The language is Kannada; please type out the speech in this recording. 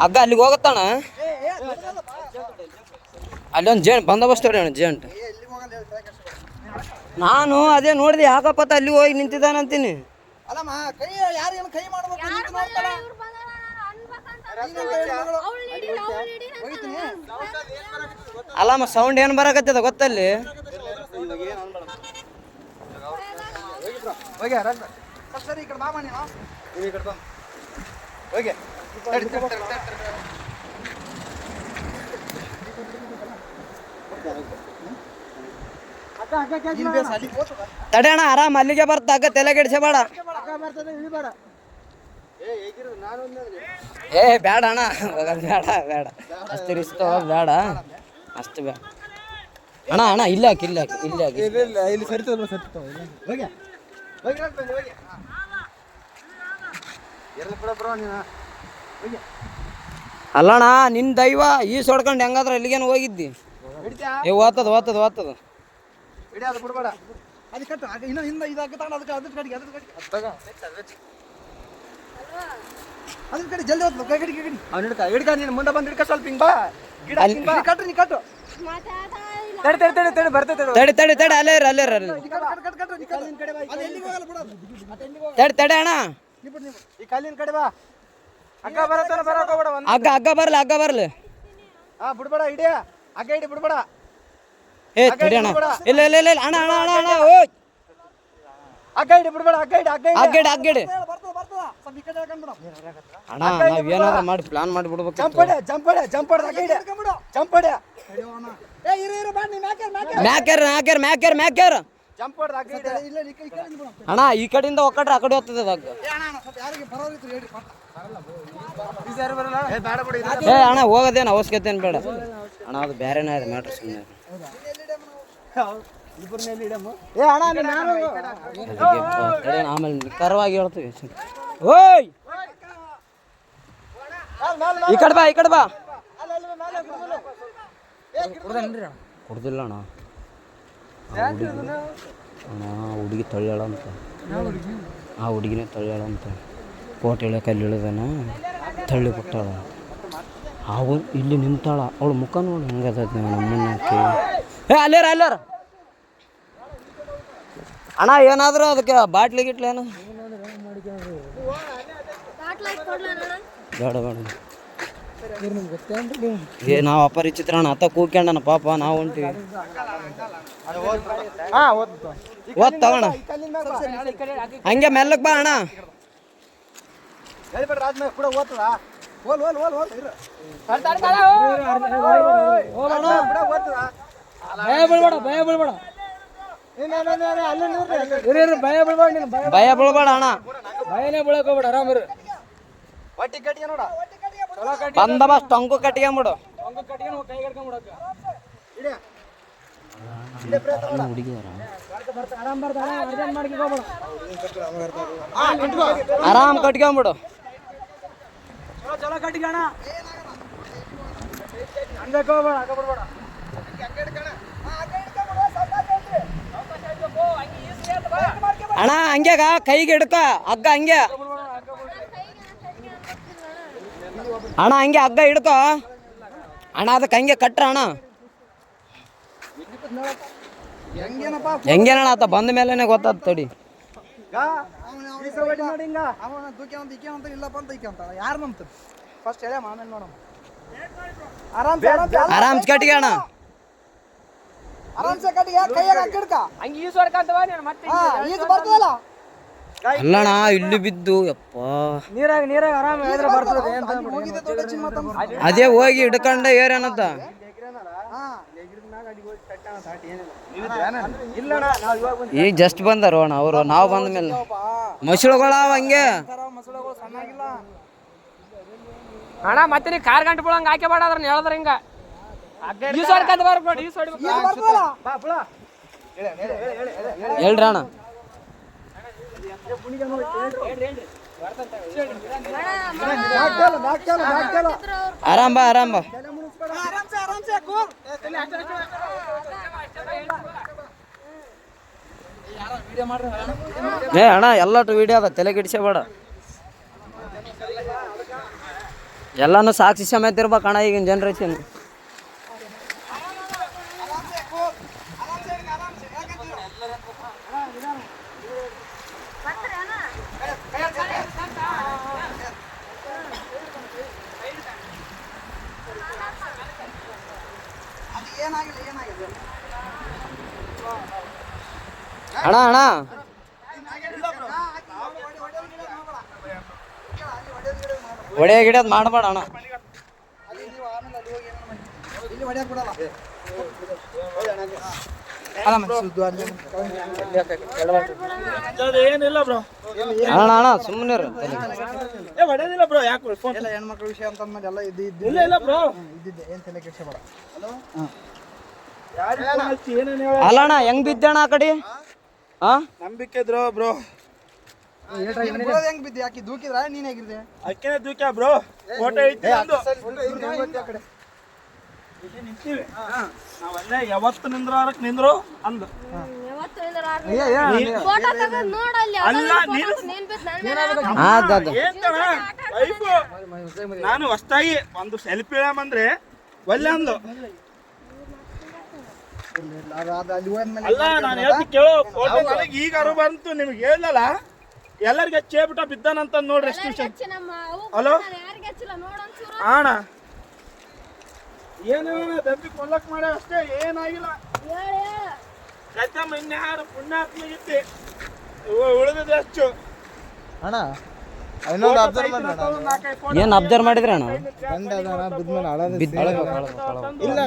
ಹಗ್ಗ ಅಲ್ಲಿಗೆ ಹೋಗತ್ತಣ. ಅಲ್ಲೊಂದು ಬಂದೋಬಸ್ತ್ ಹೊಡಿ ಅಣ್ಣ ಜೇಂಟ್. ನಾನು ಅದೇ ನೋಡಿದೆ ಯಾಕಪ್ಪತ್ತ ಅಲ್ಲಿ ಹೋಗಿ ನಿಂತಿದ್ದಾನಂತೀನಿ. ಅಲ್ಲಮ್ಮ ಸೌಂಡ್ ಏನು ಬರಕತ್ತದ ಗೊತ್ತಲ್ಲಿ. ತಡೆಯಣ ಆರಾಮ್ ಅಲ್ಲಿಗೆ ಬರ್ತ ಹಗ್ಗ ತಲೆ ಕೆಡಿಸಬೇಡ. ಏ ಬೇಡ ಅಣ್ಣ ಬೇಡ ಬೇಡ ಅಷ್ಟು ರಿಸ್ಕ್ ಬೇಡ ಅಷ್ಟು ಬೇಡ ಅಣ್ಣ. ಅಣ್ಣ ಇಲ್ಲ ಹಾಕಿ ಇಲ್ಲ ಹಾಕಿ ಇಲ್ಲ ಹಾಕಿ ಇಲ್ಲಿ ಅಲ್ಲಣ್ಣ ನಿನ್ ದೈವ ಈ ಸೊಡ್ಕೊಂಡು ಹೆಂಗಾದ್ರ ಅಲ್ಲಿಗೇನು ಹೋಗಿದ್ದಿ. ಏ ಓದ್ತದ ಓದ್ತದ ಓದ್ತದ ಮುಂದೆ ಬಂದ್ ಹಿಡ್ಕ ಸ್ವಲ್ಪ ಹಿಂಗ್ ಬಾ. ತಡಿ ತಡಿ ತಡಿ ಅಲ್ಲೇ ಅಲ್ಲೇ ತಡಿ ತಡಿ ಅಣ್ಣ. ಈ ಕಲ್ಲಿನ ಕಡೆ ಬಾ. ಹಗ್ಗ ಬರತ್ತಾನ ಬರಕ್ ಹೋಗ್ಬೇಡ. ಹಗ್ಗ ಹಗ್ಗ ಬರ್ಲಿ ಹಗ್ಗ ಬರ್ಲಿ. ಬಿಡ್ಬೇಡ ಹಿಡಿಯ ಹಗ್ಗ ಹಿಡಿ ಬಿಡ್ಬೇಡ. ಏ ತಡಿ ಅಣ್ಣ ಇಲ್ಲ ಇಲ್ಲ ಇಲ್ಲ ಅಣ್ಣ ಅಣ್ಣ ಅಣ್ಣ ಅಣ್ಣ ಓ ಹಗ್ಗ ಹಿಡಿ ಬಿಡ್ಬೇಡ. ಹಗ್ಗ ಹಿಡಿ ಹಗ್ಗ ಹಗ್ಗಡಿ ಹಗ್ಗಡಿ ಅಣ್ಣ ನಾವ್ ಏನಾದ್ರು ಮಾಡಿ ಪ್ಲಾನ್ ಮಾಡಿ ಬಿಡ್ಬೇಕು. ಜಂಪಡೆ ಜಂಪಡೆ ಜಂಪಡೆ ಹಗ್ಗ ಹಿಡಿ ಜಂಪಡೆ ಮ್ಯಾಕ್ಯಾರ ಮ್ಯಾಕ್ಯಾರ ಮ್ಯಾಕ್ಯಾರ ಮ್ಯಾಕ್ಯಾರ ಜಂಪಡೆ ಹಗ್ಗ ಹಿಡಿ. ಅಣ್ಣ ಈ ಕಡೆಯಿಂದ ಒಕ್ಕಟ್ರೆ ಆ ಕಡೆ ಹೋಗ್ತದೆ ಹಗ್ಗ. ಏ ಅಣ್ಣ ಹೋಗೋದೇನು ಅವಶ್ಯಕತೆ ಏನು ಬೇಡ ಅಣ್ಣ. ಅದು ಬೇರೆನೇ ಇದೆ ಮ್ಯಾಟ್ರ್ ಸುಮ್ಮನೆ. ಆಮೇಲೆ ನಿಖರವಾಗಿ ಹೇಳ್ತೀವಿ. ಓಯ್ ಈ ಕಡೆ ಬಾ ಈ ಕಡೆ ಬಾ. ಕುಡ್ದಿಲ್ಲ ಅಣ್ಣ. ಅಣ್ಣ ಹುಡುಗಿ ತಳ್ಳ್ಯಾಳ ಅಂತ. ಆ ಹುಡುಗಿನೇ ತಳ್ಳ್ಯಾಳ ಅಂತ. ಕೋಟೆ ಇಳಿಯೋಕೆ ಅಲ್ಲಿ ಇಳಿದಾನ ತಳ್ಳಿ ಬಿಟ್ಟಾಳ. ಅವು ಇಲ್ಲಿ ನಿಂತಾಳ. ಅವಳು ಮುಖ ನೋಡಿ ಹೆಂಗದ ನಮ್ಮನ್ನಕ್ಕೆ. ಏ ಅಲ್ಲೇರ ಅಲ್ಲೇರ ಅಣ್ಣ ಏನಾದರೂ ಅದಕ್ಕೆ ಬಾಟ್ಲಿ ಗಿಟ್ಲಿ ಏನು ಬೇಡ ಬೇಡ. ಏ ನಾವು ಅಪರಿಚಿತ್ರ ಅಣ್ಣ ಅತ್ತ ಕೂಕ್ಯಂಡನ ಪಾಪ ನಾವು ಹೊಂಟಿವಿ. ಓದ್ ತಗೋಣ ಹಂಗೆ ಮೆಲ್ಲಕ್ ಬಾ ಅಣ್ಣ. ಭಯ ಬೀಳ್ಬೇಡ ಅಣ್ಣ. ಭಯನೇ ಬೀಳಕ್ ಹೋಗ್ಬೇಡ ಆರಾಮಿರು. ಬಂದೋಬಸ್ತ್ ಟೊಂಕು ಕಟ್ಕೊಂಬಿಡು. ಆರಾಮ್ ಕಟ್ಕೊಂಬಿಡು. ಚಲೋ ಕಟ್ಟಿಗಣ ಅಣ್ಣ ಹಂಗ್ಯಾಗ ಕೈಗೆ ಹಿಡ್ಕ ಹಗ್ಗ ಹಂಗೆ ಅಣ್ಣ ಹಂಗೆ ಹಗ್ಗ ಹಿಡ್ಕೊ ಅಣ್ಣ. ಅದಕ್ಕೆ ಹಂಗೆ ಕಟ್ರ ಅಣ್ಣ. ಹೆಂಗೇನಣ್ಣ ಆತ ಬಂದ ಮೇಲೆನೆ ಗೊತ್ತಾದ ತಡಿ. ಆರಾಮ್ ಕಟ್ಟಿಗೆ ಅಣ್ಣ. ಅಲ್ಲಣ್ಣ ಇಲ್ಲಿ ಬಿದ್ದು ಯಪ್ಪ ನೀರಾಗ ಆರಾಮ ಬರ್ತದೆ. ಅದೇ ಹೋಗಿ ಹಿಡ್ಕೊಂಡ ಏರೇನಂತ. ಈಗ ಜಸ್ಟ್ ಬಂದಾರ ಅಣ್ಣ ಅವರು. ನಾವು ಬಂದ ಮೇಲೆ ಮಸಳುಗಳಾವ ಹಂಗೆ ಅಣ್ಣ. ಮತ್ತೆ ನೀ ಕಾರ್ ಗಂಟೆ ಬಿಡಂಗ ಹಾಕಿ ಬೇಡ ಅದ್ರ ಹೇಳಿದ್ರ ಹಿಂಗ ಹೇಳ್ರಿ ಅಣ್ಣ. ಆರಾಮ್ ಬಾ ಆರಾಮ್ ಬಾ. ಏ ಅಣ್ಣ ಎಲ್ಲಟು ವಿಡಿಯೋ ಅದ ತಲೆ ಕೆಡಿಸಬೇಡ. ಎಲ್ಲಾನು ಸಾಕ್ಷಿ ಸಮೇತ ಇರ್ಬೇಕಣ್ಣ ಈಗಿನ ಜನ್ರೇಷನ್. ಅಣ್ಣ ಅಣ್ಣ ಒಡೆ ಗಿಡದ್ ಮಾಡಬೇಡ ಅಣ್ಣ. ಏನಿಲ್ಲ ಬ್ರೋ, ಅಣ್ಣ ಅಣ್ಣ ಸುಮ್ಮನೆ ಹೊಡೆದಿಲ್ಲ ಬ್ರೋ. ಯಾಕೆ ಫೋನ್ ಹೆಣ್ಮಕ್ಳ ವಿಷಯ ಅಂತ ಅಂದ್ಮೇಲೆ ಎಲ್ಲ ಇಲ್ಲ ಇಲ್ಲ ಬ್ರೋ. ಇದ್ದಿದ್ದೆ ಏನ್ ತಲೆ ಕೆಡ್ಸ್ಕೊಬೇಡ. ಯಾರಿಗೆ ಫೋನ್ ಹಚ್ಚಿ ಏನೇನು ಹೇಳ ಅಲ್ಲ ಅಣ್ಣ ಹೆಂಗ್ ಬಿದ್ದಣ್ಣ ಆ ಕಡೆ? ಹಾ ನಂಬಿಕೆ ಇದ್ರು ಬ್ರೋ. ಹೆಂಗ್ ಬಿದ್ದೆ? ಯಾಕೆ ದೂಕಿದ್ರ ನೀನ್ ಹೇಗಿರ್ದೆ? ಅಕ್ಕೇನೆ ದೂಕ್ಯಾ ಬ್ರೋ. ಫೋಟೋ ಐತಿ ಒಂದು. ಇಲ್ಲಿ ನಿಂತೀವಿ ನಾವಲ್ಲೇ ಯಾವತ್ತು ನಿಂದ್ರಾರಕ್ ನಿಂದ್ರು ಅಂದು. ಅಲ್ಲ ನೀನು ಏನ್ತಣ ವೈಫು ನಾನು ಹೊಸ್ತಾಗಿ ಒಂದು ಸೆಲ್ಫಿ ಇಳಮಂದ್ರೆ ಒಲ್ಲೆ ಅಂದು. ಅಲ್ಲ ನಾನು ಹೇಳ್ತಿ ಕೇಳೋ ಫೋಟೋ ನನಗೆ ಈಗ ಅರು ಬಂತು, ನಿಮ್ಗೆ ಹೇಳಲ್ಲ ಎಲ್ಲರಿಗೆ ಹಚ್ಚೇಬಿಟ್ಟ ಬಿದ್ದಾನಂತ ನೋಡ್ರಿ ಎಷ್ಟು ವಿಷಯ. ಹಲೋ ಅಣ್ಣ ಏನು ದಬ್ಬಿ ಕೊಲ್ಲಕ್ ಮಾಡ ಅಷ್ಟೇ, ಏನಾಗಿಲ್ಲ. ಕತ್ತಮ್ಮ ಇನ್ಯಾರು ಪುಣ್ಯಾತ್ಮಗಿತ್ತಿ ಉಳಿದಿದೆ ಅಷ್ಟು. ಅಣ್ಣ ಇನ್ನೊಂದು ಅಬ್ಸರ್ವ್ ಏನ್ ಅಬ್ಸರ್ವ್ ಮಾಡಿದ್ರಿ ಅಣ್ಣ? ಇಲ್ಲ